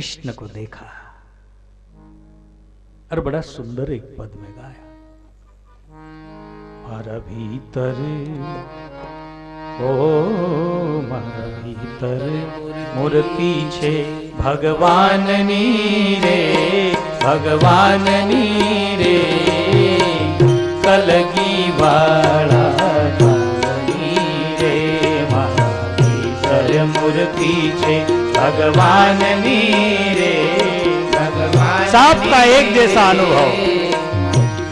कृष्ण को देखा और बड़ा सुंदर एक पद में गाया, मारा भीतर ओ मारा भीतर मूर्ति छे भगवान नी रे, भगवान नी रे, कलगी वाला रे, मारा भीतर मूर्ति छे भगवान नी रे, भगवान सबका एक जैसा अनुभव,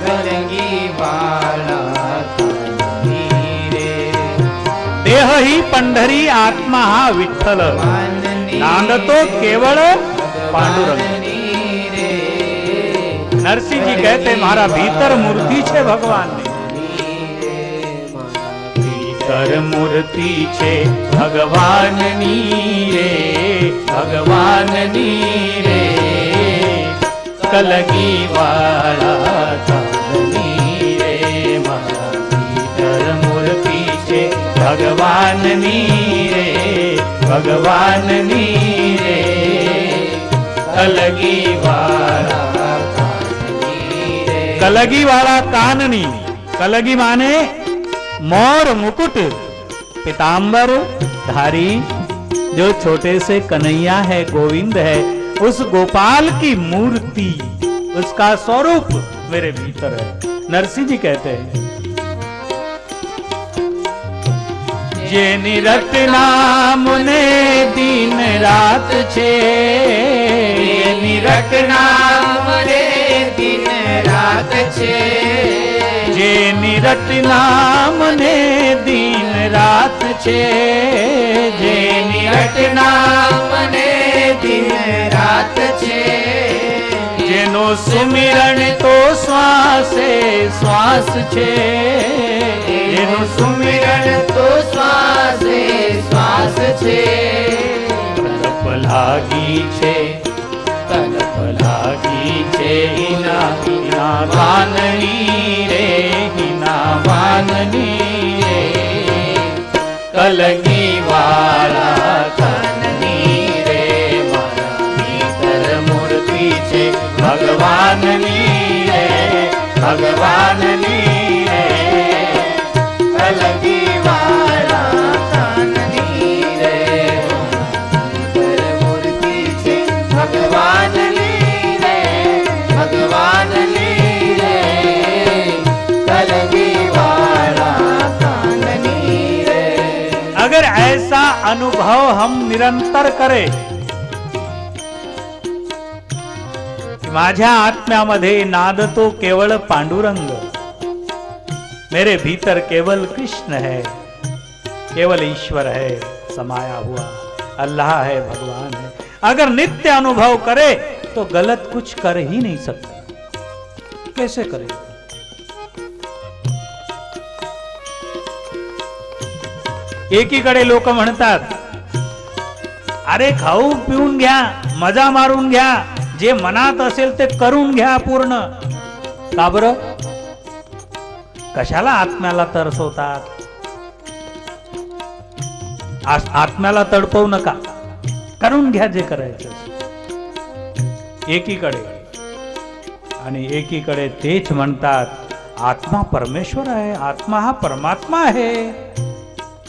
कलगी वाला देह ही पंढरी आत्मा हा विठ्ठल, नांदतो केवळ पांडुरंग। नरसिंह जी कहते मारा भीतर मूर्ति छे भगवान ने, भीतर मूर्ति छे भगवान नी रे, भगवान नी रे, कलगी वाला भगवान नी रे, भगवान नी रे, कलगी वाला कलगी वाला काननी। कलगी माने मोर मुकुट पीतांबर धारी, जो छोटे से कन्हैया है, गोविंद है, उस गोपाल की मूर्ति, उसका स्वरूप मेरे भीतर है। नरसिंह जी कहते हैं जे निरत नाम ने दिन रात छे, निरत नाम ने दिन रात छे, जे निरत नाम ने दिन रात छे, जे निरत नाम ने दिन रात छे, जेनो सुमिरण तो श्वासे श्वास छे, जेनो सुमिरण तो श्वासे श्वास छे, तलप लागी छे, तलप लागी छे, हिना हिना वाननी रे, हिना वाननी रे, कलगी वाला काननी रे, मारा भीतर मूर्ति छे भगवान नी रे, भगवान नी रे, कलगी वाला काननी रे, भीतर मूर्ति छे भगवान नी रे, भगवान नी रे, कलगी वाला काननी रे। अगर ऐसा अनुभव हम निरंतर करें, माझ्या आत्म्यामध्ये नादतो केवळ पांडुरंग, मेरे भीतर केवल कृष्ण है, केवल ईश्वर है समाया हुआ, अल्लाह है, भगवान है। अगर नित्य अनुभव करे तो गलत कुछ कर ही नहीं सकते। कैसे करे? एकीकडे लोक म्हणतात अरे खाऊन पिऊन घ्या, मजा मारून घ्या, जे मनात असेल ते करून घ्या पूर्ण। का बरं? कशाला आत्म्याला तरसवतात? आत्म्याला तडपवू नका, करून घ्या जे करायचं। एकीकडे आणि एकीकडे तेच म्हणतात आत्मा परमेश्वर आहे, आत्मा हा परमात्मा आहे,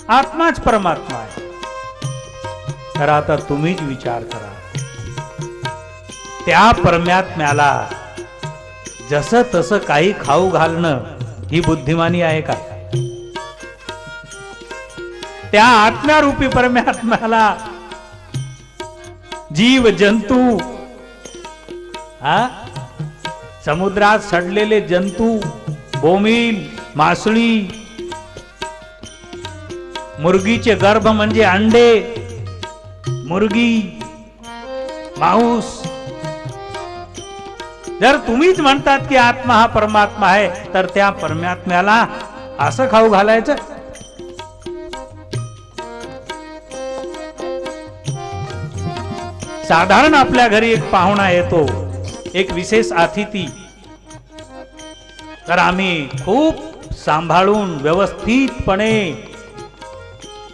आत्माच परमात्मा आहे। तर आता तुम्हीच विचार करा, त्या परमात्म्याला जसं तसं काही खाऊ घालणं ही बुद्धिमानी आहे का? त्या आत्म्यारूपी परमात्म्याला जीव जंतू, समुद्रात सडलेले जंतू, बोंबील, मासळी, मुर्गीचे गर्भ म्हणजे अंडे, मुर्गी, मांस, जर तुम्हीच म्हणतात की आत्मा हा परमात्मा आहे, तर त्या परमात्म्याला असं खाऊ घालायचं? साधारण आपल्या घरी एक पाहुणा येतो, एक विशेष अतिथी, तर आम्ही खूप सांभाळून व्यवस्थितपणे,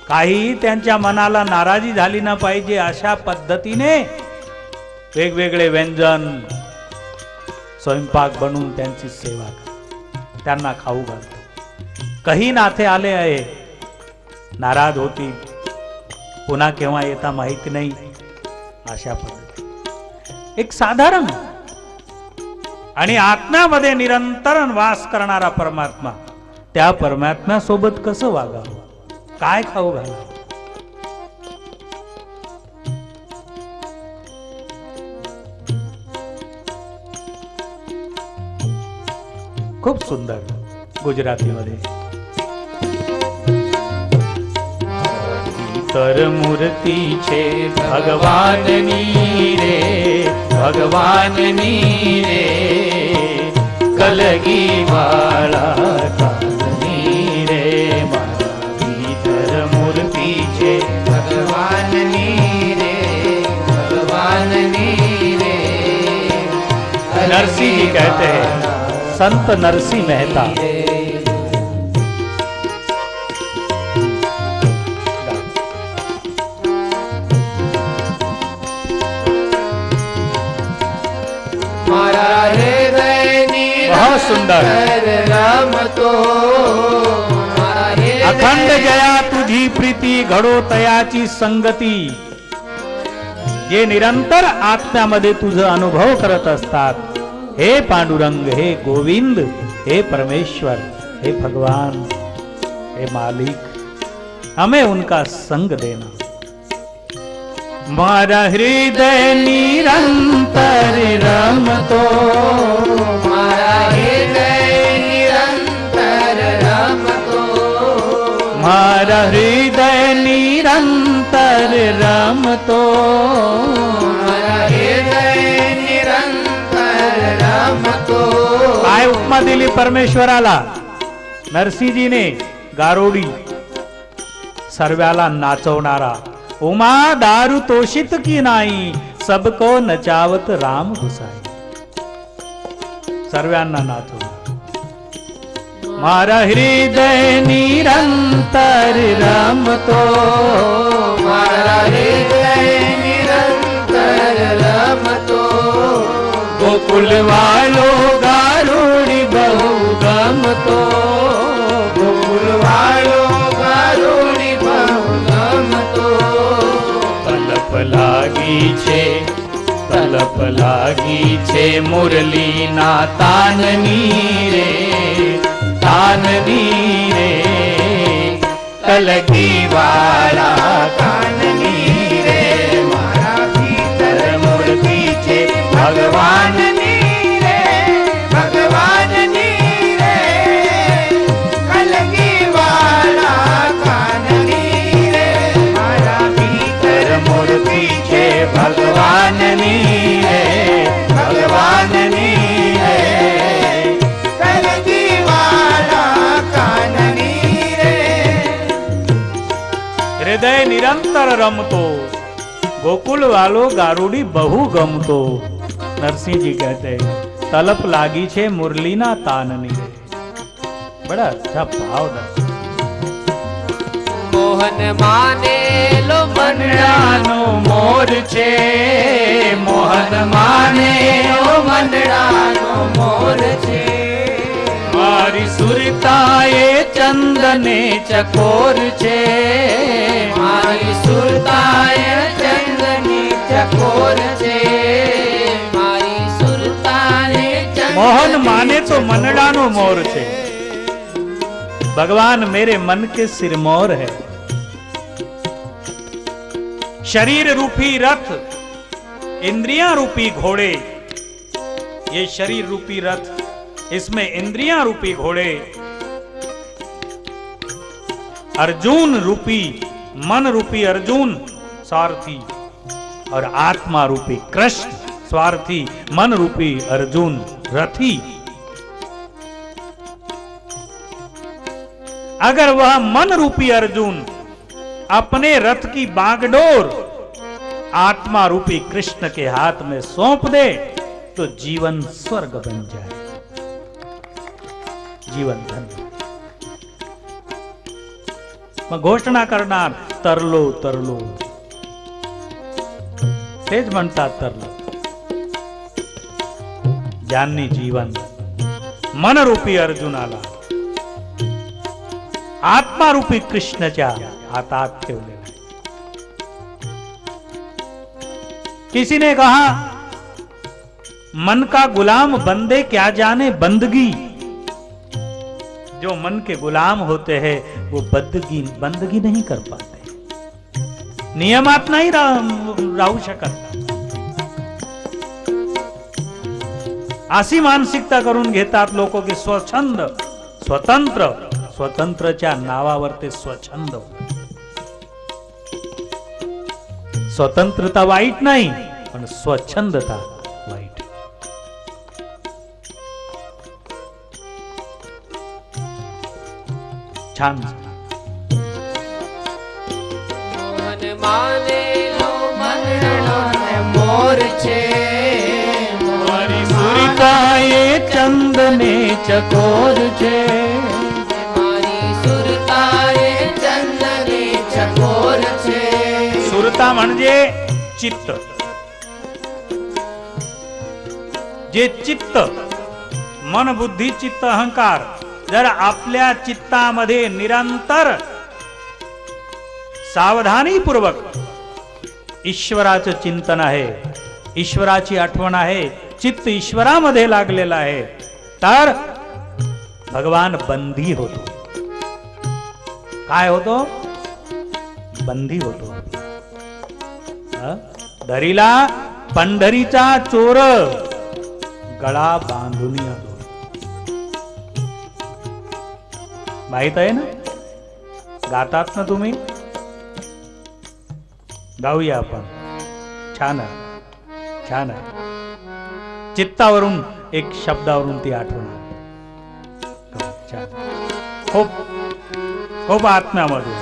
काही त्यांच्या मनाला नाराजी झाली ना पाहिजे अशा पद्धतीने वेगवेगळे व्यंजन स्वयंपाक बनवून त्यांची सेवा करतो, त्यांना खाऊ घालतो. काही नाथे आले आहे, नाराज होती, पुन्हा केव्हा येता माहिती नाही, अशा पद्धती एक साधारण आणि आत्म्यामध्ये निरंतर वास करणारा परमात्मा, त्या परमात्म्या सोबत कसं वागावं, काय खाऊ घालावं. खूप सुंदर गुजरातीमध्ये. तर मूर्तीचे भगवाननी रे, भगवाननी रे, कलगी वाळा काननी रे, तर मूर्तीचे भगवाननी रे, भगवाननी रे. नरसिंह जी कहते हैं, संत नरसिंह मेहता, बहुत सुंदर. अखंड जया तुझी प्रीती, घडो तयाची संगती. जे निरंतर आत्म्यामध्ये तुझं अनुभव करत असतात, हे पांडुरंग, हे गोविंद, हे परमेश्वर, हे भगवान, हे मालिक, हमें उनका संग देना. मारा हृदय निरंतर रमतो, मारा हृदय निरंतर रमतो, मारा हृदय निरंतर रमतो, मारा हृदय निरंतर रमतो. काय उपमा दिली परमेश्वराला नरसिंहजीने? गारोडी, सर्व्याला नाचवणारा. उमा दारू तोषित की नाही, सबको नचावत राम घुसाई. सर्वांना नाचवणार. मारा हृदय निरंतर रमतो, मारा हृदय निरंतर रमतो. गोकुल वालो गारुडी बहु गमतो, गोकुल वालो गारुडी बहु गमतो. तलप लागी छे, तलप लागी छे, मुरली ना ताननी रे, ताननी रे, कलगी वाला काननी रे. मारा भीतर मूर्ति छे भगवाननी रे, भगवाननी रे, कलगी वाला काननी रे. मारा भीतर मूर्ति छे भगवाननी रे, भगवाननी रे, कलगी वाला काननी रे. हृदय निरंतर रमतो, गोकुल वालो गारुडी बहु गमतो. नरसिंह जी कहते हैं, तलप लागी छे मुरलीना ताननी रे. बड़ा अच्छा भाव दर्शन. मोहन माने लो मंडळानो मोर छे, मोहन माने लो मंडळानो मोर छे. मारी सुरताए चंदने चकोर छे, मारी सुरताए चंदनी चकोर छे, मारी सुरताए चंदनी. मोहन माने तो मनडानो मोर छे. भगवान मेरे मन के सिरमौर है. शरीर रूपी रथ, इंद्रियां रूपी घोड़े. ये शरीर रूपी रथ, इसमें इंद्रियां रूपी घोड़े, अर्जुन रूपी मन रूपी अर्जुन सारथी, और आत्मा रूपी कृष्ण स्वार्थी, मन रूपी अर्जुन रथी. अगर वह मन रूपी अर्जुन अपने रथ की बागडोर आत्मा रूपी कृष्ण के हाथ में सौंप दे, तो जीवन स्वर्ग बन जाए, जीवन धन्य. मग घोषणा करणार, तरलो तरलो, तेच म्हणतात तरलो. ज्यांनी जीवन मनरूपी अर्जुनाला आत्मारूपी कृष्णाच्या हातात ठेवले। किसी ने कहा मन का गुलाम बंदे क्या जाने बंदगी। जो मन के गुलाम होते हैं वो बंदगी नहीं कर पाते, नियमात नाही राहू शकत। अशी मानसिकता करून घेतात लोक की स्वच्छंद स्वतंत्र, स्वतंत्रच्या नावावर ते स्वच्छंद। स्वतंत्रता वाईट नाही, पण स्वच्छंदता वाईट। छान। मन माने लो मननो ने मोर छे, मारी सुरताए चंदने चकोर छे। मारी सुरताए चंदने चकोर छे। सुरता म्हणजे चित्त। जे चित्त, मन बुद्धी चित्त अहंकार जर आपल्या चित्तामध्ये निरंतर सावधानीपूर्वक ईश्वराचं चिंतन आहे, ईश्वराची आठवण आहे, चित्त ईश्वरामध्ये लागलेला आहे, तर भगवान बंदी होतो। काय होतो? बंदी होतो। दरीला पंढरीचा चोर गळा बांधून येतो। माहित आहे ना? गातात ना तुम्ही? गाऊया आपण। छान आहे, छान आहे। चित्तावरून एक शब्दावरून ती आठवण आली। छान, खूप खूप आत्म्यामधून।